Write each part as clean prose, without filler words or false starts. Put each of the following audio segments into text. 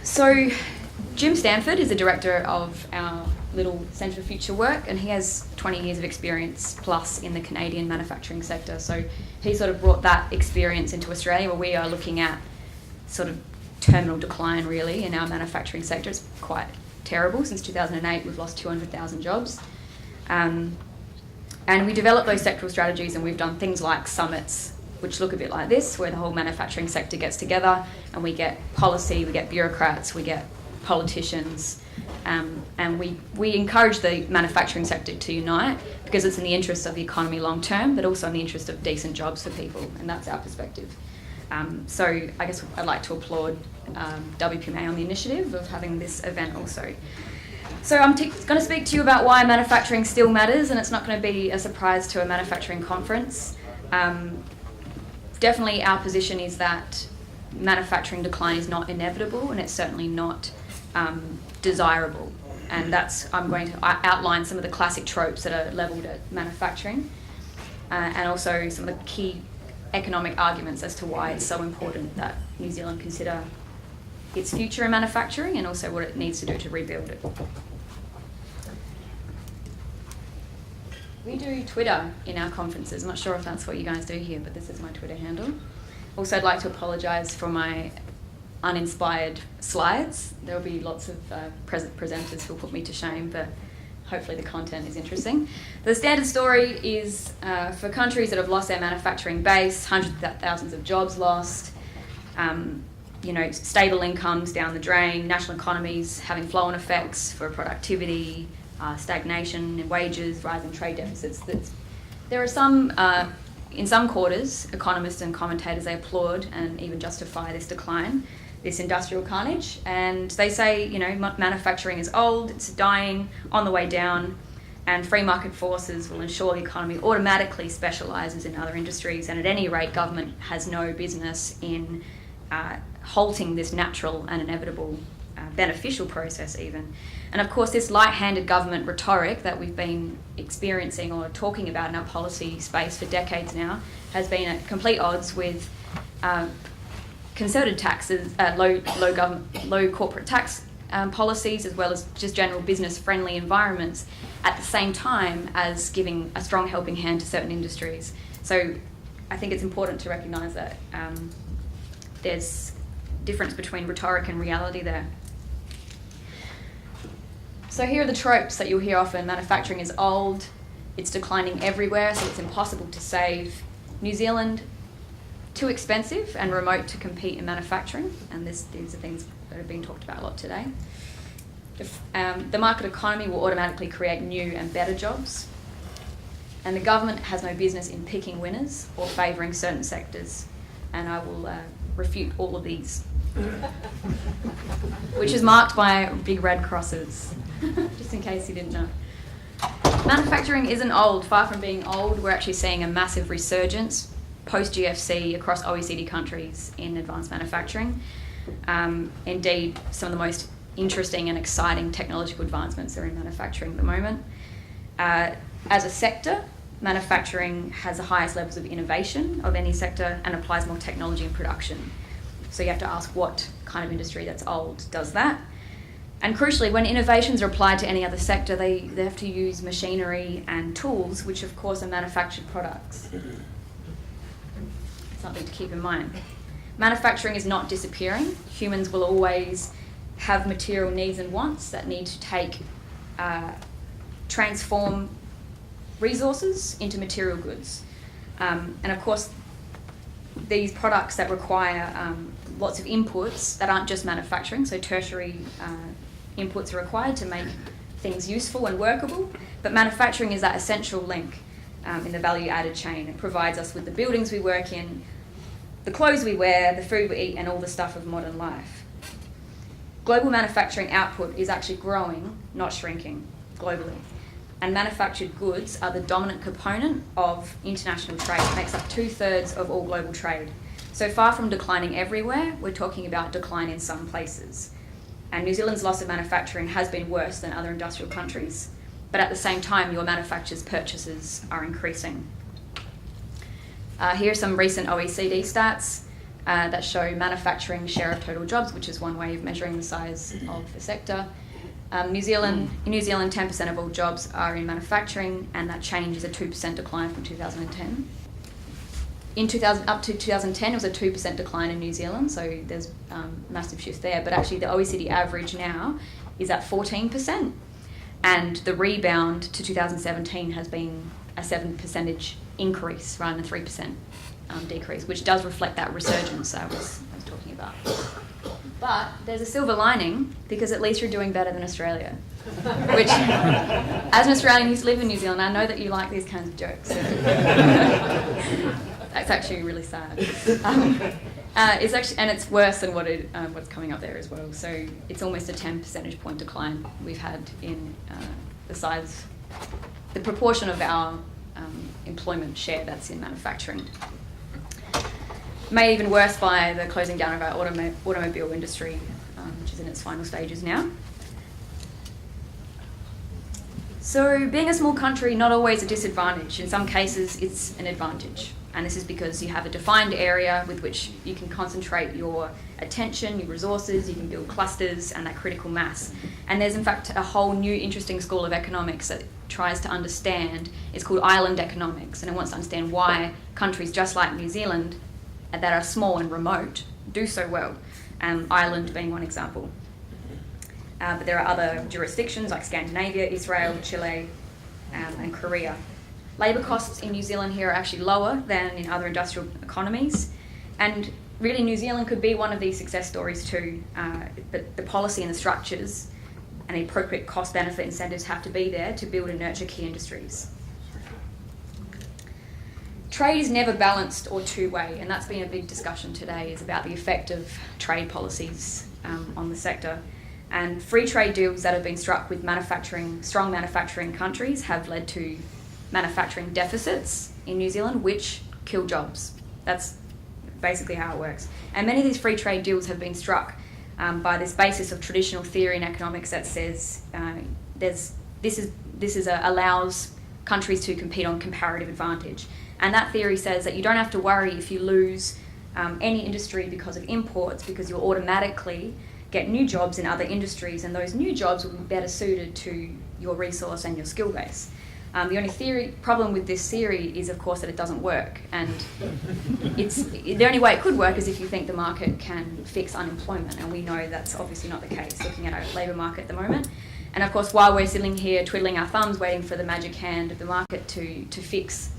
So Jim Stanford is the director of our little Centre for Future work, and he has 20 years of experience plus in the Canadian manufacturing sector. So he sort of brought that experience into Australia, where we are looking at sort of terminal decline really in our manufacturing sector. It's quite terrible. Since 2008 we've lost 200,000 jobs. And we develop those sectoral strategies, and we've done things like summits which look a bit like this, where the whole manufacturing sector gets together and we get policy, we get bureaucrats, we get politicians, and we encourage the manufacturing sector to unite because it's in the interest of the economy long term, but also in the interest of decent jobs for people, and that's our perspective. So I guess I'd like to applaud WPMA on the initiative of having this event also. So I'm going to speak to you about why manufacturing still matters, and it's not going to be a surprise to a manufacturing conference. Definitely our position is that manufacturing decline is not inevitable, and it's certainly not desirable. And I'm going to outline some of the classic tropes that are levelled at manufacturing, and also some of the key economic arguments as to why it's so important that New Zealand consider its future in manufacturing, and also what it needs to do to rebuild it. We do Twitter in our conferences. I'm not sure if that's what you guys do here, but this is my Twitter handle. Also, I'd like to apologise for my uninspired slides. There will be lots of presenters who'll put me to shame, but hopefully the content is interesting. The standard story is for countries that have lost their manufacturing base, hundreds of thousands of jobs lost, stable incomes down the drain, national economies having flow-on effects for productivity, stagnation in wages, rising trade deficits. There are some, in some quarters, economists and commentators, they applaud and even justify this decline, this industrial carnage, and they say, manufacturing is old, it's dying, on the way down, and free market forces will ensure the economy automatically specialises in other industries, and at any rate, government has no business in halting this natural and inevitable beneficial process even. And of course, this light-handed government rhetoric that we've been experiencing or talking about in our policy space for decades now has been at complete odds with concerted taxes, low corporate tax policies, as well as just general business-friendly environments, at the same time as giving a strong helping hand to certain industries. So I think it's important to recognise that there's difference between rhetoric and reality there. So here are the tropes that you'll hear often. Manufacturing is old, it's declining everywhere, so it's impossible to save. New Zealand, too expensive and remote to compete in manufacturing, and these are things that have been talked about a lot today. The market economy will automatically create new and better jobs, and the government has no business in picking winners or favouring certain sectors, and I will refute all of these, which is marked by big red crosses, just in case you didn't know. Manufacturing isn't old. Far from being old, we're actually seeing a massive resurgence post-GFC across OECD countries in advanced manufacturing. Indeed, some of the most interesting and exciting technological advancements are in manufacturing at the moment. As a sector, manufacturing has the highest levels of innovation of any sector and applies more technology in production. So you have to ask what kind of industry that's old does that. And crucially, when innovations are applied to any other sector, they have to use machinery and tools, which of course are manufactured products. Something to keep in mind. Manufacturing is not disappearing. Humans will always have material needs and wants that need to transform resources into material goods. And of course, these products that require lots of inputs that aren't just manufacturing, so tertiary inputs are required to make things useful and workable, but manufacturing is that essential link in the value-added chain. It provides us with the buildings we work in, the clothes we wear, the food we eat, and all the stuff of modern life. Global manufacturing output is actually growing, not shrinking, globally. And manufactured goods are the dominant component of international trade. It makes up 2/3 of all global trade. So far from declining everywhere, we're talking about decline in some places. And New Zealand's loss of manufacturing has been worse than other industrial countries, but at the same time, your manufacturers' purchases are increasing. Here are some recent OECD stats. that show manufacturing share of total jobs, which is one way of measuring the size of the sector. In New Zealand, 10% of all jobs are in manufacturing, and that change is a 2% decline from 2010. Up to 2010, it was a 2% decline in New Zealand, so there's a massive shift there. But actually, the OECD average now is at 14%, and the rebound to 2017 has been a 7% increase rather than 3% decrease, which does reflect that resurgence I was talking about. But there's a silver lining, because at least you're doing better than Australia. Which, as an Australian who used to live in New Zealand, I know that you like these kinds of jokes. So. That's actually really sad. It's worse than what's coming up there as well. So it's almost a 10 percentage point decline we've had in the proportion of our employment share that's in manufacturing. Made even worse by the closing down of our automobile industry, which is in its final stages now. So being a small country, not always a disadvantage. In some cases, it's an advantage. And this is because you have a defined area with which you can concentrate your attention, your resources, you can build clusters and that critical mass. And there's in fact a whole new interesting school of economics that tries to understand, it's called island economics, and it wants to understand why countries just like New Zealand that are small and remote do so well, Ireland being one example. But there are other jurisdictions like Scandinavia, Israel, Chile, and Korea. Labour costs in New Zealand here are actually lower than in other industrial economies, and really New Zealand could be one of these success stories too, but the policy and the structures and the appropriate cost-benefit incentives have to be there to build and nurture key industries. Trade is never balanced or two-way, and that's been a big discussion today, is about the effect of trade policies on the sector. And free trade deals that have been struck with strong manufacturing countries have led to manufacturing deficits in New Zealand, which kill jobs. That's basically how it works. And many of these free trade deals have been struck by this basis of traditional theory in economics that says allows countries to compete on comparative advantage. And that theory says that you don't have to worry if you lose any industry because of imports, because you'll automatically get new jobs in other industries, and those new jobs will be better suited to your resource and your skill base. The only problem with this theory is, of course, that it doesn't work. And the only way it could work is if you think the market can fix unemployment, and we know that's obviously not the case, looking at our labour market at the moment. And of course, while we're sitting here twiddling our thumbs waiting for the magic hand of the market to fix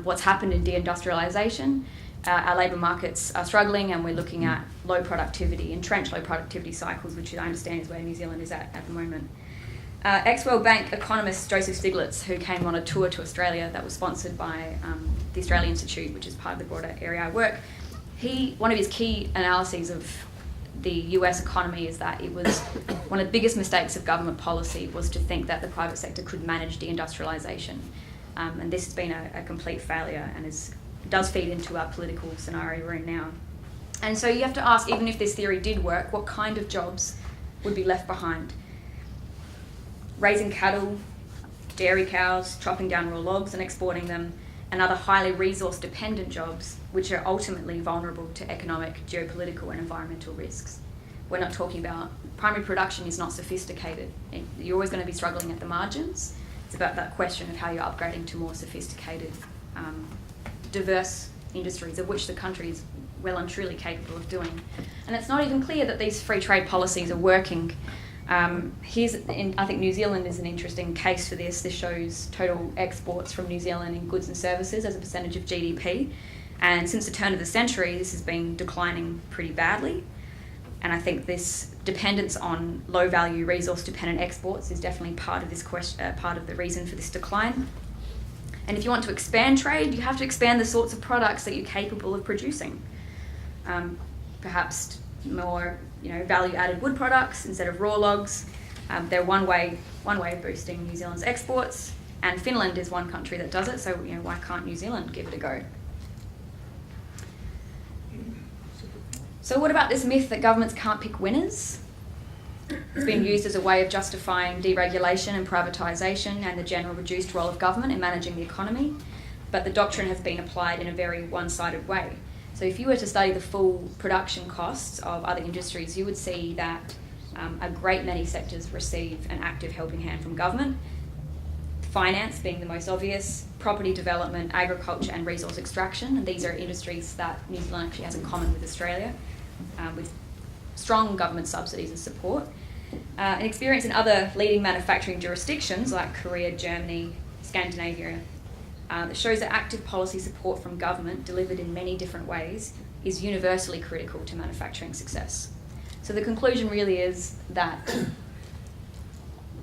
what's happened in deindustrialisation, our labour markets are struggling, and we're looking at entrenched low productivity cycles, which I understand is where New Zealand is at the moment. Ex-World Bank economist Joseph Stiglitz, who came on a tour to Australia that was sponsored by the Australia Institute, which is part of the broader area I work, one of his key analyses of the US economy is that it was one of the biggest mistakes of government policy was to think that the private sector could manage deindustrialisation. And this has been a complete failure, and does feed into our political scenario we're in now. And so you have to ask, even if this theory did work, what kind of jobs would be left behind? Raising cattle, dairy cows, chopping down raw logs and exporting them, and other highly resource-dependent jobs, which are ultimately vulnerable to economic, geopolitical and environmental risks. We're not talking about, primary production is not sophisticated. You're always going to be struggling at the margins. It's about that question of how you're upgrading to more sophisticated, diverse industries, of which the country is well and truly capable of doing. And it's not even clear that these free trade policies are working. I think New Zealand is an interesting case for this. This shows total exports from New Zealand in goods and services as a percentage of GDP. And since the turn of the century, this has been declining pretty badly. And I think this dependence on low-value, resource-dependent exports is definitely part of this part of the reason for this decline. And if you want to expand trade, you have to expand the sorts of products that you're capable of producing. Perhaps more, value-added wood products instead of raw logs. They're one way of boosting New Zealand's exports, and Finland is one country that does it. So, why can't New Zealand give it a go? So, what about this myth that governments can't pick winners? It's been used as a way of justifying deregulation and privatisation and the general reduced role of government in managing the economy, but the doctrine has been applied in a very one-sided way. So So if you were to study the full production costs of other industries, you would see that a great many sectors receive an active helping hand from government, finance being the most obvious, property development, agriculture and resource extraction, and these are industries that New Zealand actually has in common with Australia, with strong government subsidies and support. And experience in other leading manufacturing jurisdictions like Korea, Germany, Scandinavia, that shows that active policy support from government delivered in many different ways is universally critical to manufacturing success. So the conclusion really is that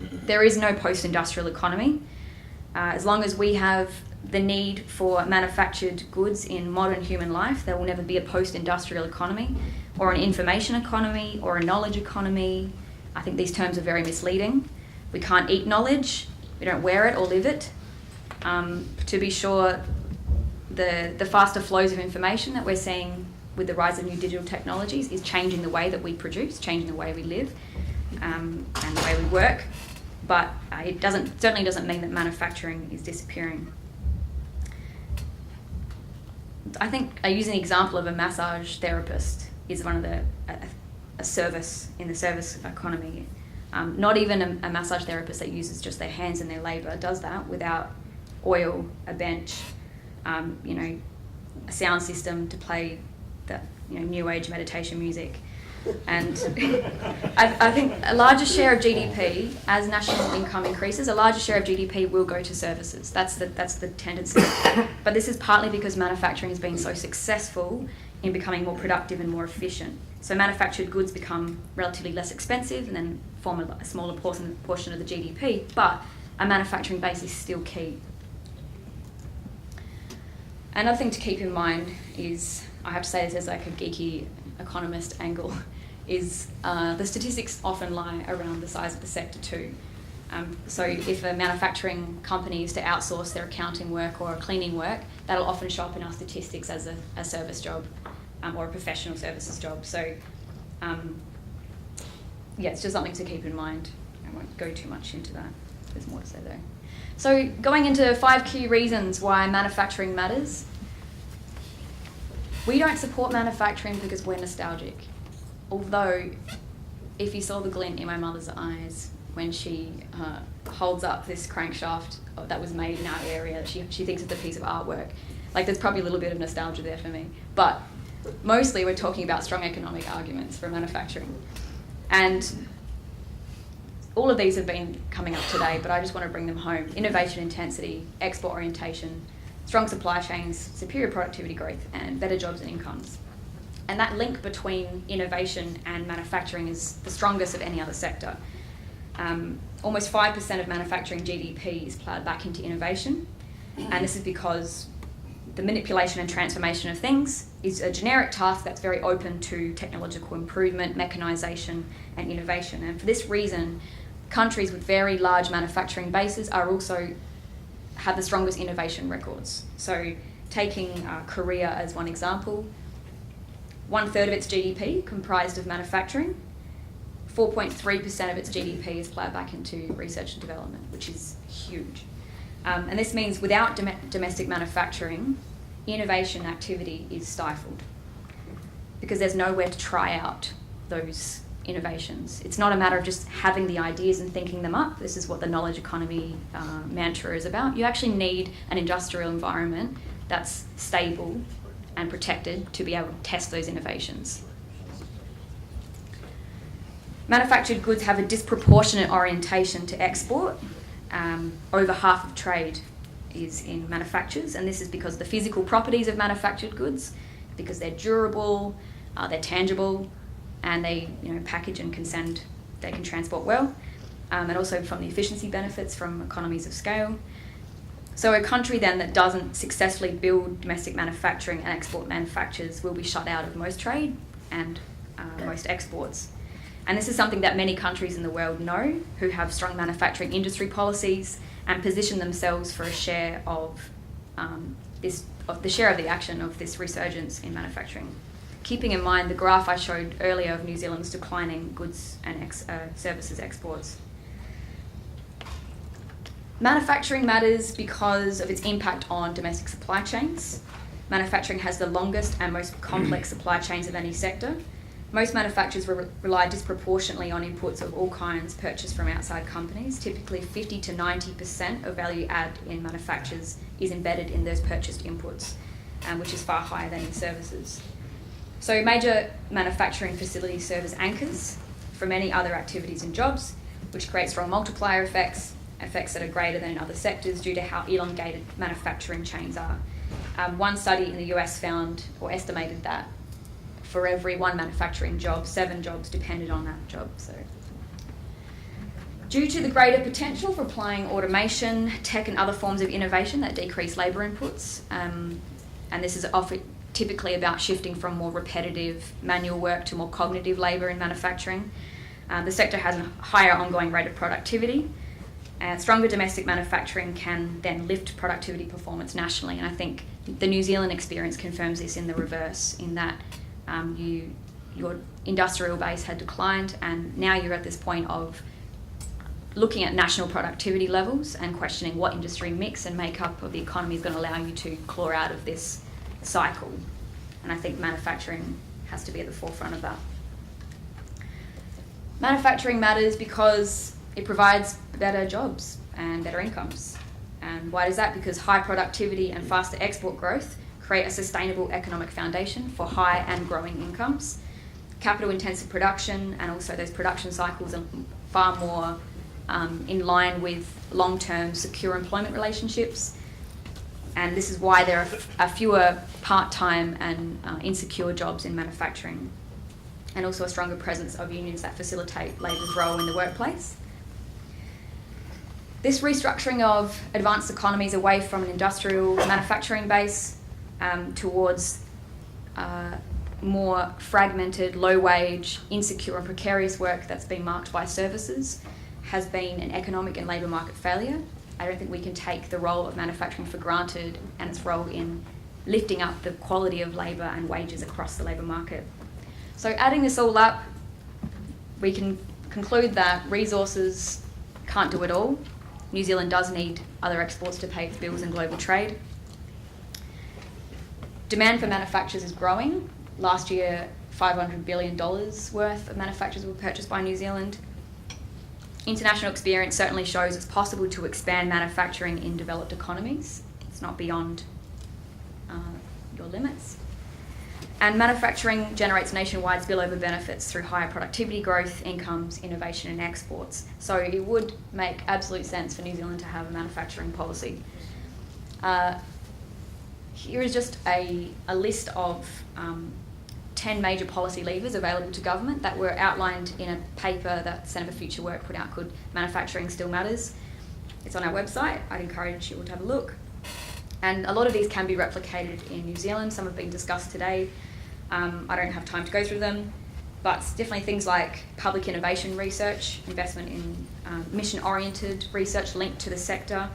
there is no post-industrial economy. As long as we have the need for manufactured goods in modern human life, there will never be a post-industrial economy or an information economy or a knowledge economy. I think these terms are very misleading. We can't eat knowledge, we don't wear it or live it. To be sure, the faster flows of information that we're seeing with the rise of new digital technologies is changing the way that we produce, changing the way we live, and the way we work. But it certainly doesn't mean that manufacturing is disappearing. I think I use an example of a massage therapist is one of a service in the service economy. Not even a massage therapist that uses just their hands and their labour does that without oil, a bench, a sound system to play the new age meditation music. And I think a larger share of GDP, as national income increases, a larger share of GDP will go to services. That's the tendency. But this is partly because manufacturing has been so successful in becoming more productive and more efficient. So manufactured goods become relatively less expensive and then form a smaller portion of the GDP, but a manufacturing base is still key. Another thing to keep in mind is, I have to say this as like a geeky economist angle, is the statistics often lie around the size of the sector too. So if a manufacturing company is to outsource their accounting work or cleaning work, that'll often show up in our statistics as a service job or a professional services job. So it's just something to keep in mind. I won't go too much into that. There's more to say though. So going into 5 key reasons why manufacturing matters. We don't support manufacturing because we're nostalgic. Although, if you saw the glint in my mother's eyes when she holds up this crankshaft that was made in our area, she thinks it's a piece of artwork. Like, there's probably a little bit of nostalgia there for me. But mostly we're talking about strong economic arguments for manufacturing. And all of these have been coming up today, but I just want to bring them home. Innovation intensity, export orientation, strong supply chains, superior productivity growth, and better jobs and incomes. And that link between innovation and manufacturing is the strongest of any other sector. Almost 5% of manufacturing GDP is ploughed back into innovation, and this is because the manipulation and transformation of things is a generic task that's very open to technological improvement, mechanisation, and innovation. And for this reason, countries with very large manufacturing bases are also have the strongest innovation records. So taking Korea as one example, 1/3 of its GDP comprised of manufacturing, 4.3% of its GDP is ploughed back into research and development, which is huge. And this means without domestic manufacturing, innovation activity is stifled because there's nowhere to try out those innovations. It's not a matter of just having the ideas and thinking them up. This is what the knowledge economy mantra is about. You actually need an industrial environment that's stable and protected to be able to test those innovations. Manufactured goods have a disproportionate orientation to export. Over half of trade is in manufactures, and this is because of the physical properties of manufactured goods, because they're durable, they're tangible, and they package and they can transport well, and also from the efficiency benefits from economies of scale. So a country then that doesn't successfully build domestic manufacturing and export manufactures will be shut out of most trade and most exports. And this is something that many countries in the world know, who have strong manufacturing industry policies and position themselves for a share of the share of the action of this resurgence in manufacturing. Keeping in mind the graph I showed earlier of New Zealand's declining goods and services exports. Manufacturing matters because of its impact on domestic supply chains. manufacturing has the longest and most complex supply chains of any sector. Most manufacturers rely disproportionately on inputs of all kinds purchased from outside companies. Typically 50 to 90% of value add in manufacturers is embedded in those purchased inputs, which is far higher than in services. So major manufacturing facilities serve as anchors for many other activities and jobs, which create strong multiplier effects that are greater than in other sectors due to how elongated manufacturing chains are. One study in the US found or estimated that for every one manufacturing job, 7 jobs depended on that job. So, due to the greater potential for applying automation, tech and other forms of innovation that decrease labour inputs, and this is often typically about shifting from more repetitive manual work to more cognitive labour in manufacturing, the sector has a higher ongoing rate of productivity. Stronger domestic manufacturing can then lift productivity performance nationally, and I think the New Zealand experience confirms this in the reverse, in that your industrial base had declined, and now you're at this point of looking at national productivity levels and questioning what industry mix and makeup of the economy is going to allow you to claw out of this cycle. And I think manufacturing has to be at the forefront of that. Manufacturing matters because it provides better jobs and better incomes. And why is that? Because high productivity and faster export growth create a sustainable economic foundation for high and growing incomes. Capital-intensive production and also those production cycles are far more in line with long-term secure employment relationships. And this is why there are fewer part-time and insecure jobs in manufacturing, and also a stronger presence of unions that facilitate labour's role in the workplace. This restructuring of advanced economies away from an industrial manufacturing base towards more fragmented, low-wage, insecure and precarious work that's been marked by services has been an economic and labour market failure. I don't think we can take the role of manufacturing for granted and its role in lifting up the quality of labour and wages across the labour market. So adding this all up, we can conclude that resources can't do it all. New Zealand does need other exports to pay its bills in global trade. Demand for manufacturers is growing. Last year, $500 billion worth of manufacturers were purchased by New Zealand. International experience certainly shows it's possible to expand manufacturing in developed economies. It's not beyond your limits. And manufacturing generates nationwide spillover benefits through higher productivity growth, incomes, innovation and exports. So it would make absolute sense for New Zealand to have a manufacturing policy. Here is just a list of 10 major policy levers available to government that were outlined in a paper that Centre for Future Work put out called Manufacturing Still Matters. It's on our website. I'd encourage you all to have a look. And a lot of these can be replicated in New Zealand. Some have been discussed today. I don't have time to go through them, but definitely things like public innovation research, investment in mission-oriented research linked to the sector,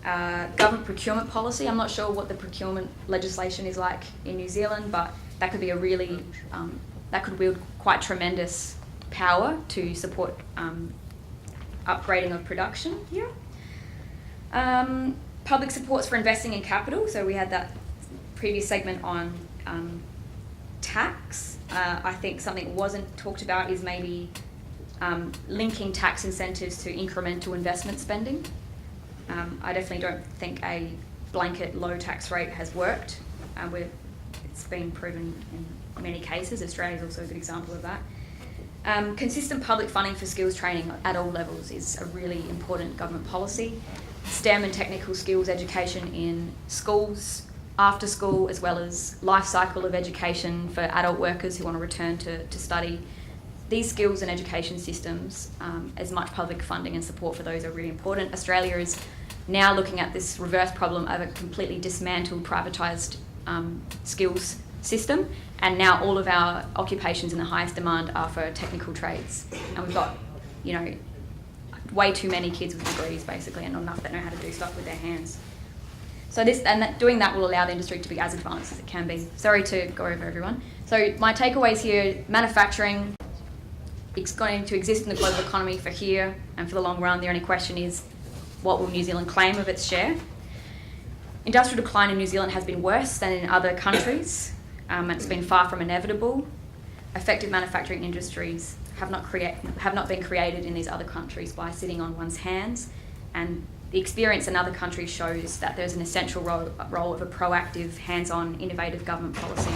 government procurement policy. I'm not sure what the procurement legislation is like in New Zealand, but that could be a really, that could wield quite tremendous power to support upgrading of production here. Public supports for investing in capital. So we had that previous segment on tax. I think something that wasn't talked about is maybe linking tax incentives to incremental investment spending. I definitely don't think a blanket low tax rate has worked. It's been proven in many cases. Australia is also a good example of that. Consistent public funding for skills training at all levels is a really important government policy. STEM and technical skills education in schools, after school, as well as life cycle of education for adult workers who want to return to study. These skills and education systems, as much public funding and support for those are really important. Australia is now looking at this reverse problem of a completely dismantled, privatised skills system, and now all of our occupations in the highest demand are for technical trades. And we've got, way too many kids with degrees, basically, and not enough that know how to do stuff with their hands. So doing that will allow the industry to be as advanced as it can be. Sorry to go over everyone. So my takeaways here: manufacturing, it's going to exist in the global economy for here and for the long run. The only question is, what will New Zealand claim of its share? Industrial decline in New Zealand has been worse than in other countries. It's been far from inevitable. Effective manufacturing industries have not been created in these other countries by sitting on one's hands, and the experience in other countries shows that there's an essential role of a proactive, hands-on, innovative government policy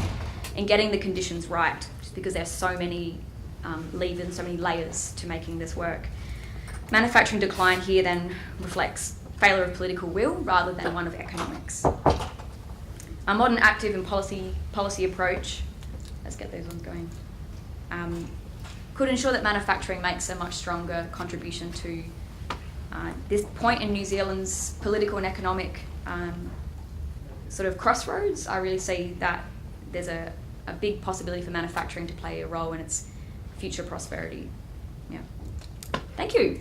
in getting the conditions right, just because there's so many levers, so many layers to making this work. Manufacturing decline here then reflects failure of political will rather than one of economics. A modern active and policy approach, let's get those ones going, could ensure that manufacturing makes a much stronger contribution to this point in New Zealand's political and economic sort of crossroads. I really see that there's a big possibility for manufacturing to play a role in its future prosperity. Yeah. Thank you.